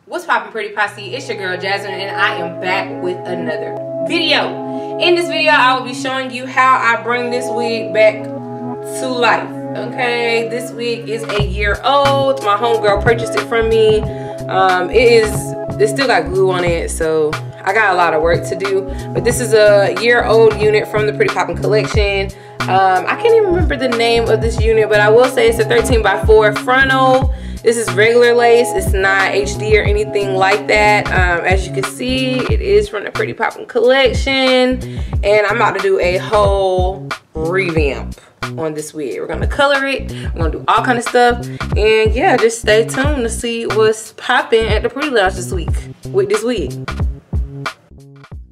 What's poppin', pretty posse? It's your girl Jasmine, and I am back with another video. In this video, I will be showing you how I bring this wig back to life. Okay, this wig is a year old. My homegirl purchased it from me. It still got glue on it, so I got a lot of work to do. But this is a year-old unit from the Pretty Poppin' collection. I can't even remember the name of this unit, but I will say it's a 13x4 frontal. This is regular lace. It's not HD or anything like that. As you can see, it is from the Pretty Poppin' collection. And I'm about to do a whole revamp on this wig. We're gonna color it. We're gonna do all kind of stuff. And yeah, just stay tuned to see what's popping at the Pretty Lounge this week with this wig.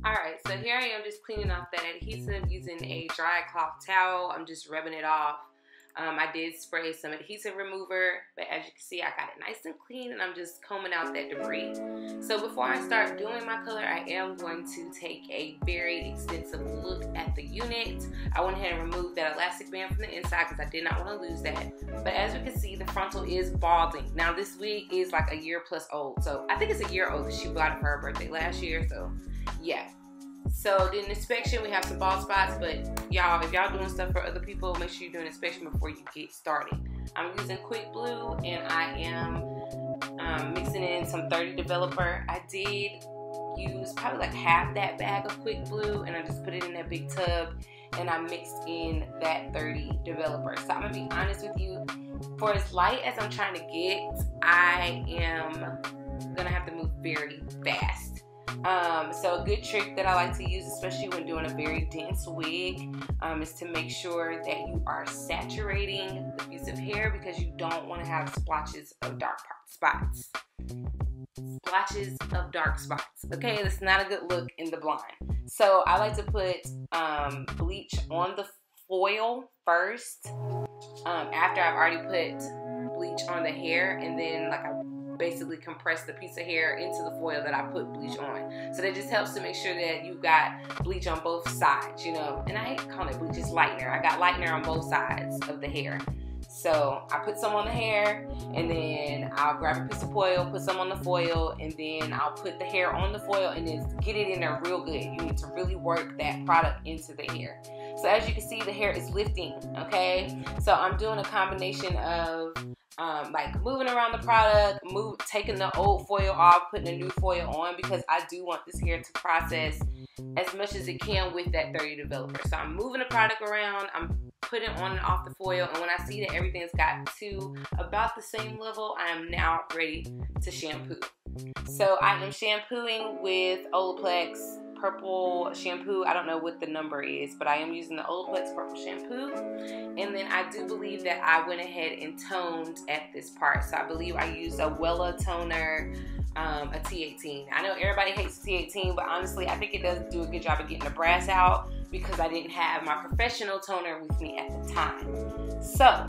Alright, so here I am just cleaning off that adhesive using a dry cloth towel. I'm just rubbing it off. I did spray some adhesive remover, but as you can see, I got it nice and clean, and I'm just combing out that debris. So before I start doing my color, I am going to take a very extensive look at the unit. I went ahead and removed that elastic band from the inside because I did not want to lose that. But as you can see, the frontal is balding. Now this wig is like a year plus old, so I think it's a year old because she bought it for her birthday last year, so yeah. So the inspection, we have some bald spots, but y'all, if y'all doing stuff for other people, make sure you do an inspection before you get started. I'm using quick blue, and I am mixing in some 30 developer. I did use probably like half that bag of quick blue, and I just put it in that big tub, and I mixed in that 30 developer. So I'm gonna be honest with you, for as light as I'm trying to get, I am gonna have to move very fast. So a good trick that I like to use, especially when doing a very dense wig, is to make sure that you are saturating the piece of hair, because you don't want to have splotches of dark spots. Splotches of dark spots. Okay, that's not a good look in the blonde. So I like to put bleach on the foil first, after I've already put bleach on the hair, and then like I basically compress the piece of hair into the foil that I put bleach on. So that just helps to make sure that you've got bleach on both sides, you know. And I hate calling it bleach, it's lightener. I got lightener on both sides of the hair. So I put some on the hair, and then I'll grab a piece of foil, put some on the foil, and then I'll put the hair on the foil and then get it in there real good. You need to really work that product into the hair. So as you can see, the hair is lifting, okay? So I'm doing a combination of like moving around the product, taking the old foil off, putting a new foil on, because I do want this hair to process as much as it can with that 30 developer. So I'm moving the product around, I'm putting on and off the foil, and when I see that everything's got to about the same level, I am now ready to shampoo. So I am shampooing with Olaplex purple shampoo. I don't know what the number is, but I am using the Olaplex purple shampoo. And then I do believe that I went ahead and toned at this part. So I believe I used a Wella toner, a T18. I know everybody hates T18, but honestly, I think it does do a good job of getting the brass out, because I didn't have my professional toner with me at the time. So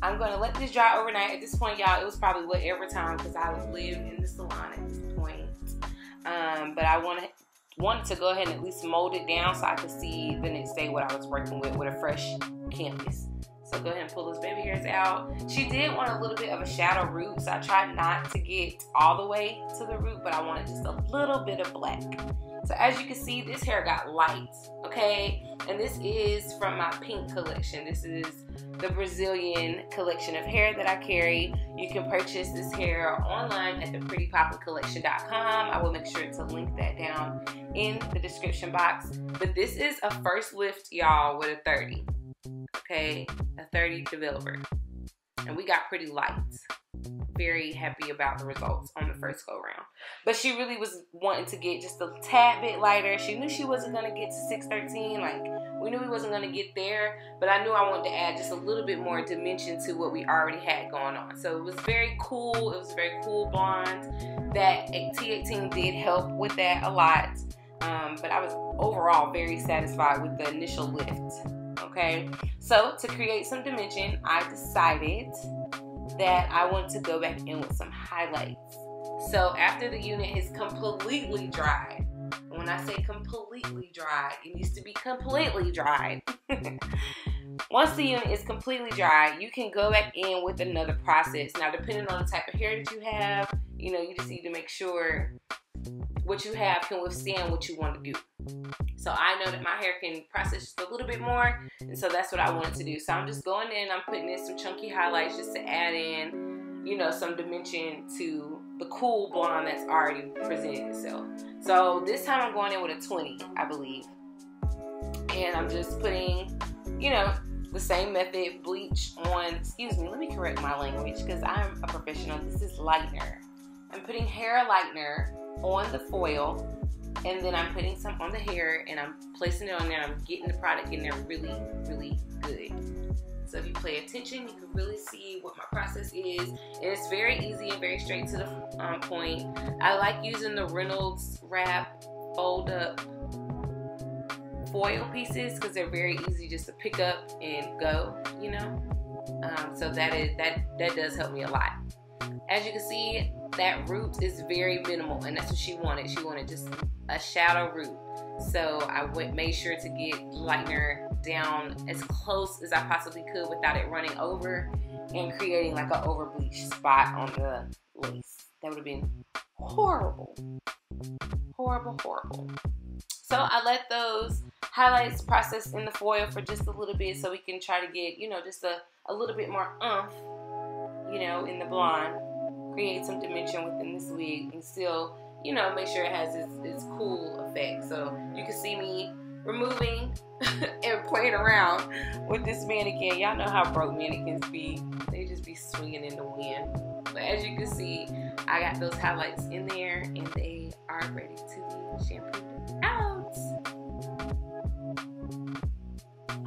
I'm going to let this dry overnight. At this point, y'all, it was probably whatever time, because I lived in the salon at this point. But I wanted to go ahead and at least mold it down so I could see the next day what I was working with a fresh canvas. So go ahead and pull those baby hairs out. She did want a little bit of a shadow root, so I tried not to get all the way to the root, but I wanted just a little bit of black. So as you can see, this hair got light, okay? And this is from my pink collection. This is the Brazilian collection of hair that I carry. You can purchase this hair online at theprettypoppincollection.com. I will make sure to link that down in the description box. But this is a first lift, y'all, with a 30. Okay, a 30 developer. And we got pretty light. Very happy about the results on the first go round. But she really was wanting to get just a tad bit lighter. She knew she wasn't going to get to 613. Like, we knew we wasn't going to get there, but I knew I wanted to add just a little bit more dimension to what we already had going on. So it was very cool. It was a very cool blonde. That T18 did help with that a lot. But I was overall very satisfied with the initial lift. Okay, so to create some dimension, I decided that I want to go back in with some highlights. So after the unit is completely dried, when I say completely dried, it needs to be completely dried. Once the unit is completely dry, you can go back in with another process. Now, depending on the type of hair that you have, you know, you just need to make sure what you have can withstand what you want to do. So I know that my hair can process just a little bit more, and so that's what I wanted to do. So I'm just going in, I'm putting in some chunky highlights just to add in, you know, some dimension to the cool blonde that's already presented itself. So this time I'm going in with a 20, I believe. And I'm just putting, you know, the same method, bleach on, excuse me, let me correct my language because I'm a professional. This is lightener. I'm putting hair lightener on the foil, and then I'm putting some on the hair, and I'm placing it on there. I'm getting the product in there really, really good. So if you pay attention, you can really see what my process is. And it's very easy and very straight to the point. I like using the Reynolds wrap fold up foil pieces because they're very easy just to pick up and go, you know. So that does help me a lot. As you can see, that root is very minimal, and that's what she wanted. She wanted just a shallow root. So I made sure to get lightener down as close as I possibly could without it running over and creating like an over bleach spot on the lace. That would have been horrible. Horrible, horrible. So I let those highlights process in the foil for just a little bit so we can try to get, you know, just a little bit more oomph, you know, in the blonde. Create some dimension within this wig and still, you know, make sure it has its cool effect. So you can see me removing and playing around with this mannequin. Y'all know how broke mannequins be. They just be swinging in the wind. But as you can see, I got those highlights in there and they are ready to be shampooed out.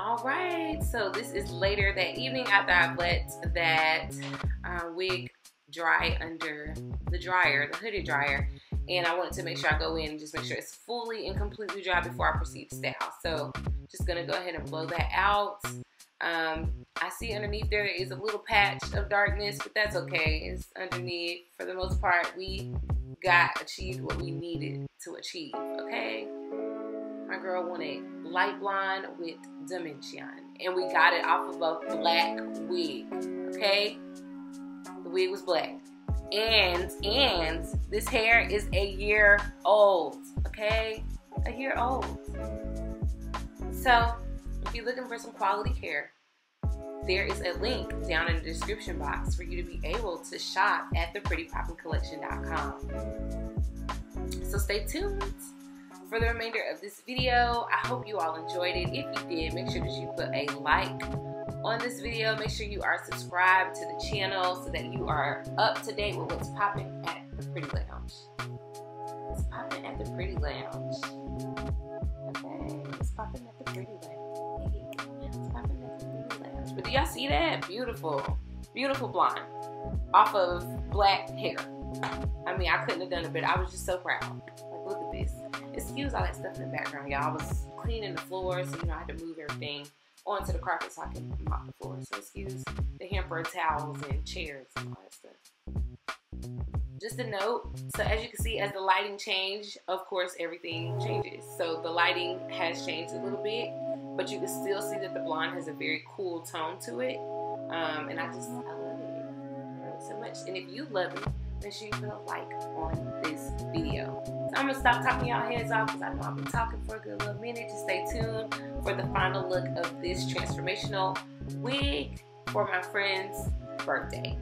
Alright, so this is later that evening after I've let that wig dry under the dryer, the hooded dryer, and I wanted to make sure I go in and just make sure it's fully and completely dry before I proceed to style. So just gonna go ahead and blow that out. I see underneath there is a little patch of darkness, but that's okay. It's underneath. For the most part, we achieved what we needed to achieve, okay? My girl wanted light blonde with dimension, and we got it off of a black wig, okay? The wig was black. And this hair is a year old, okay? A year old. So, if you're looking for some quality hair, there is a link down in the description box for you to be able to shop at theprettypoppincollection.com. So stay tuned for the remainder of this video. I hope you all enjoyed it. If you did, make sure that you put a like on this video. Make sure you are subscribed to the channel so that you are up to date with what's popping at the Pretty Lounge. It's popping at the Pretty Lounge. Okay, it's popping at the Pretty Lounge. It's popping at the Pretty Lounge. But do y'all see that? Beautiful, beautiful blonde off of black hair. I mean, I couldn't have done it, but I was just so proud. Like, look at this. Excuse all that stuff in the background, y'all. I was cleaning the floor, so you know I had to move everything onto the carpet so I can mop the floor. So excuse the hamper towels and chairs and all that stuff. Just a note, so as you can see, as the lighting changed, of course everything changes. So the lighting has changed a little bit, but you can still see that the blonde has a very cool tone to it. And I love it. I love it so much. And if you love it, make sure you put a like on this video. So I'm gonna stop talking y'all heads off because I know I've been talking for a good little minute. Just stay tuned for the final look of this transformational wig for my friend's birthday.